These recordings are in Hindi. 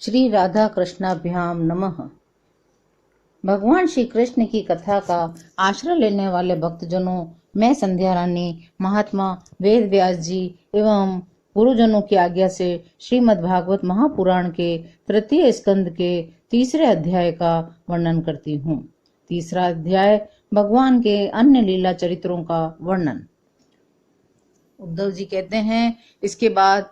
श्री राधा कृष्णाभ्याम नमः। भगवान श्री कृष्ण की कथा का आश्रय लेने वाले भक्तजनों मैं संध्या रानी महात्मा वेद व्यास जी एवं गुरुजनों की आज्ञा से श्रीमद् भागवत महापुराण के तृतीय स्कंद के तीसरे अध्याय का वर्णन करती हूँ। तीसरा अध्याय भगवान के अन्य लीला चरित्रों का वर्णन। उद्धव जी कहते हैं, इसके बाद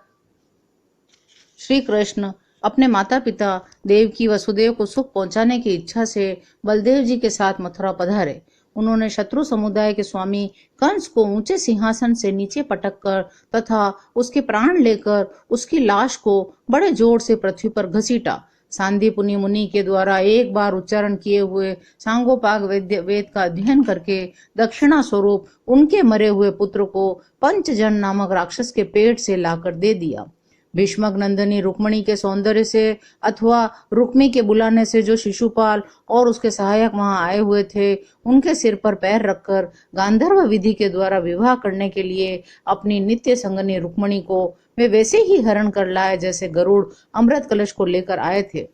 श्री कृष्ण अपने माता पिता देवकी वसुदेव को सुख पहुंचाने की इच्छा से बलदेव जी के साथ मथुरा पधारे। उन्होंने शत्रु समुदाय के स्वामी कंस को ऊंचे सिंहासन से नीचे पटककर तथा उसके प्राण लेकर उसकी लाश को बड़े जोर से पृथ्वी पर घसीटा। सांदीपुनि मुनि के द्वारा एक बार उच्चारण किए हुए सांगोपाग वेद का अध्ययन करके दक्षिणा स्वरूप उनके मरे हुए पुत्र को पंचजन नामक राक्षस के पेट से लाकर दे दिया। भीष्मक नंदिनी रुक्मणी के सौंदर्य से अथवा रुक्मी के बुलाने से जो शिशुपाल और उसके सहायक वहां आए हुए थे, उनके सिर पर पैर रखकर गांधर्व विधि के द्वारा विवाह करने के लिए अपनी नित्य संगनी रुक्मणी को वे वैसे ही हरण कर लाए जैसे गरुड़ अमृत कलश को लेकर आए थे।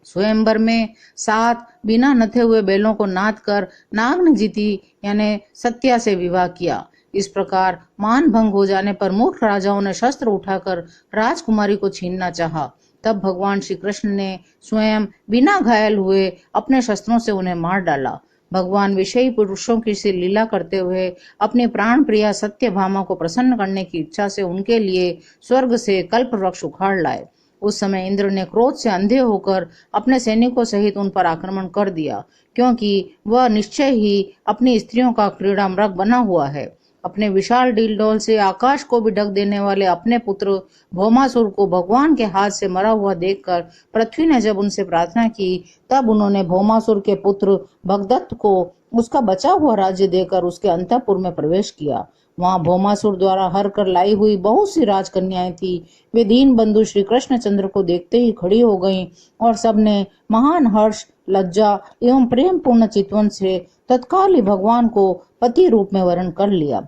स्वयंवर में 7 बिना नथे हुए बैलों को नाद कर नागन जीती यानी सत्या से विवाह किया। इस प्रकार मान भंग हो जाने पर मूर्ख राजाओं ने शस्त्र उठाकर राजकुमारी को छीनना चाहा। तब भगवान श्री कृष्ण ने स्वयं बिना घायल हुए अपने शस्त्रों से उन्हें मार डाला। भगवान विषयी पुरुषों की सी लीला करते हुए अपने प्राण प्रिया सत्यभामा को प्रसन्न करने की इच्छा से उनके लिए स्वर्ग से कल्प वृक्ष उखाड़ लाए। उस समय इंद्र ने क्रोध से अंधे होकर अपने सैनिकों सहित उन पर आक्रमण कर दिया, क्योंकि वह निश्चय ही अपनी स्त्रियों का क्रीड़ा मृग बना हुआ है। अपने विशाल डीलडोल से आकाश को भी ढक देने वाले अपने पुत्र भौमासुर को भगवान के हाथ से मरा हुआ देखकर पृथ्वी ने जब उनसे प्रार्थना की, तब उन्होंने भौमासुर के पुत्र भगदत्त को उसका बचा हुआ राज्य देकर उसके अंतःपुर में प्रवेश किया। वहां भौमासुर द्वारा हर कर लाई हुई बहुत सी राजकन्याएं थी। वे दीन बंधु श्री कृष्णचंद्र को देखते ही खड़ी हो गईं और सबने महान हर्ष, लज्जा एवं प्रेम पूर्ण चितवन से तत्काल ही भगवान को पति रूप में वरण कर लिया।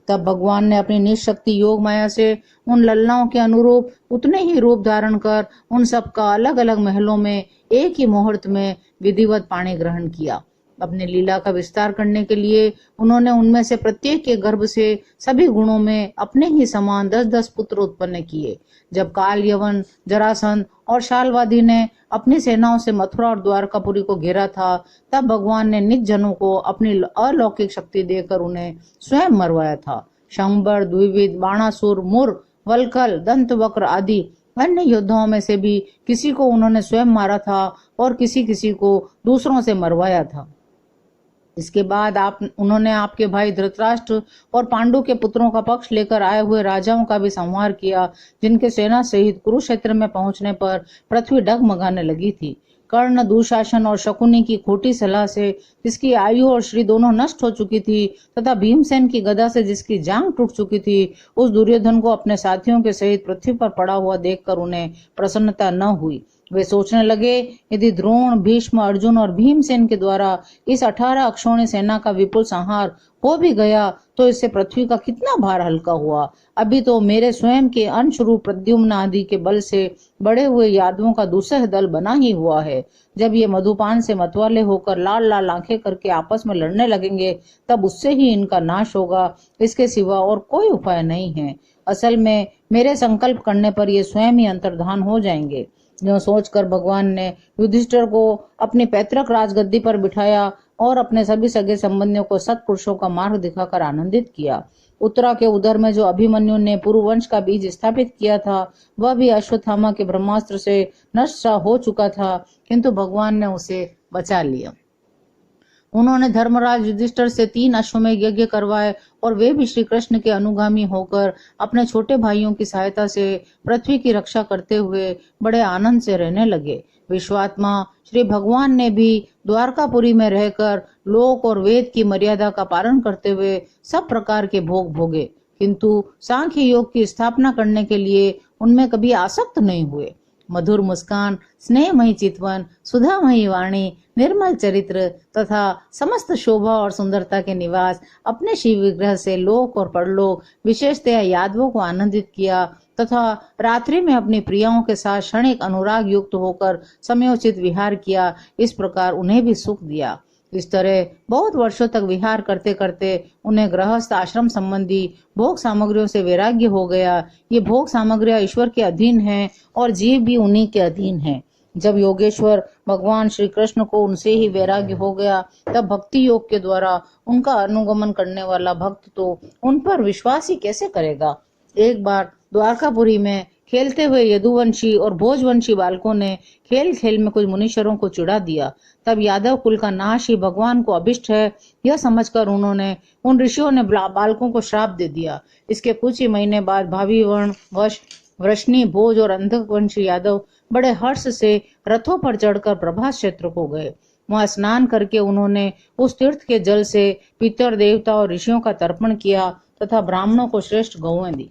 तब भगवान ने अपनी निशक्ति योग माया से उन लल्लाओं के अनुरूप उतने ही रूप धारण कर उन सबका अलग अलग महलों में एक ही मुहूर्त में विधिवत पाणी ग्रहण किया। अपने लीला का विस्तार करने के लिए उन्होंने उनमें से प्रत्येक के गर्भ से सभी गुणों में अपने ही समान 10-10 पुत्र उत्पन्न किए। जब काल यवन, जरासंध और शालवादी ने अपनी सेनाओं से मथुरा और द्वारकापुरी को घेरा था, तब भगवान ने निज जनों को अपनी अलौकिक शक्ति देकर उन्हें स्वयं मरवाया था। शंबर, द्विविद, बाणासुर, मुर, वल्कल, दंतवक्र आदि अन्य योद्धाओं में से भी किसी को उन्होंने स्वयं मारा था और किसी किसी को दूसरों से मरवाया था। इसके बाद उन्होंने आपके भाई धृतराष्ट्र और पांडु के पुत्रों का पक्ष लेकर आए हुए राजाओं का भी संहार किया, जिनके सेना सहित कुरुक्षेत्र में पहुंचने पर पृथ्वी डगमगाने लगी थी। कर्ण, दुशासन और शकुनी की खोटी सलाह से जिसकी आयु और श्री दोनों नष्ट हो चुकी थी तथा भीमसेन की गदा से जिसकी जांग टूट चुकी थी, उस दुर्योधन को अपने साथियों के सहित पृथ्वी पर पड़ा हुआ देखकर उन्हें प्रसन्नता न हुई। वे सोचने लगे, यदि द्रोण, भीष्म, अर्जुन और भीमसेन के द्वारा इस 18 अक्षौणी सेना का विपुल संहार हो भी गया तो इससे पृथ्वी का कितना भार हल्का हुआ। अभी तो मेरे स्वयं के अंश रूप प्रद्युम्न आदि के बल से बड़े हुए यादवों का दूसरा दल बना ही हुआ है। जब ये मधुपान से मतवाले होकर लाल लाल आंखें करके आपस में लड़ने लगेंगे, तब उससे ही इनका नाश होगा। इसके सिवा और कोई उपाय नहीं है। असल में मेरे संकल्प करने पर ये स्वयं ही अंतर्धान हो जाएंगे। जो सोचकर भगवान ने युधिष्ठिर को अपनी पैतृक राजगद्दी पर बिठाया और अपने सभी सगे संबंधियों को सत्पुरुषों का मार्ग दिखाकर आनंदित किया। उत्तरा के उदर में जो अभिमन्यु ने पुरुवंश का बीज स्थापित किया था, वह भी अश्वत्थामा के ब्रह्मास्त्र से नष्ट हो चुका था, किंतु भगवान ने उसे बचा लिया। उन्होंने धर्मराज युधिष्ठिर से 3 अश्वमेध यज्ञ करवाए और वे भी श्री कृष्ण के अनुगामी होकर अपने छोटे भाइयों की सहायता से पृथ्वी की रक्षा करते हुए बड़े आनंद से रहने लगे। विश्वात्मा श्री भगवान ने भी द्वारकापुरी में रहकर लोक और वेद की मर्यादा का पालन करते हुए सब प्रकार के भोग भोगे, किंतु सांख्य योग की स्थापना करने के लिए उनमें कभी आसक्त नहीं हुए। मधुर मुस्कान, स्नेहमयी चितवन, सुधामयी वाणी, निर्मल चरित्र तथा समस्त शोभा और सुंदरता के निवास अपने शिव विग्रह से लोक और परलोक विशेषतया यादवों को आनंदित किया तथा रात्रि में अपनी प्रियाओं के साथ क्षणिक अनुराग युक्त होकर समयोचित विहार किया। इस प्रकार उन्हें भी सुख दिया। इस तरह बहुत वर्षों तक विहार करते करते उन्हें गृहस्थ आश्रम संबंधी भोग सामग्रियों से वैराग्य हो गया। ये भोग सामग्रियां ईश्वर के अधीन हैं और जीव भी उन्हीं के अधीन है। जब योगेश्वर भगवान श्री कृष्ण को उनसे ही वैराग्य हो गया, तब भक्ति योग के द्वारा उनका अनुगमन करने वाला भक्त तो उन पर विश्वास ही कैसे करेगा। एक बार द्वारकापुरी में खेलते हुए यदुवंशी और भोजवंशी बालकों ने खेल खेल में कुछ मुनीश्वरों को चिढ़ा दिया। तब यादव कुल का नाश ही भगवान को अभिष्ट है, यह समझकर उन ऋषियों ने बालकों को श्राप दे दिया। इसके कुछ ही महीने बाद भावी वर्ण वश वृष्णि, भोज और अंधकवंशी यादव बड़े हर्ष से रथों पर चढ़कर प्रभास क्षेत्र को गए। वहां स्नान करके उन्होंने उस तीर्थ के जल से पितर देवता और ऋषियों का तर्पण किया तथा ब्राह्मणों को श्रेष्ठ गौएं दी।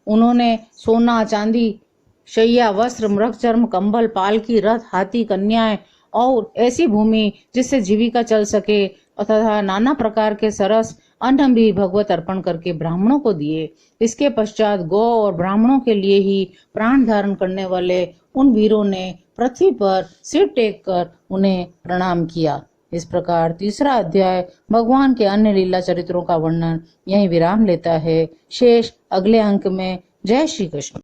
उन्होंने सोना, चांदी, शैया, वस्त्र, मृग चर्म, कंबल, पालकी, रथ, हाथी, कन्याएं और ऐसी भूमि जिससे जीविका चल सके तथा नाना प्रकार के सरस अन्न भी भगवत अर्पण करके ब्राह्मणों को दिए। इसके पश्चात गौ और ब्राह्मणों के लिए ही प्राण धारण करने वाले उन वीरों ने पृथ्वी पर सिर टेक कर उन्हें प्रणाम किया। इस प्रकार तीसरा अध्याय भगवान के अन्य लीला चरित्रों का वर्णन यहीं विराम लेता है। शेष अगले अंक में। जय श्री कृष्ण।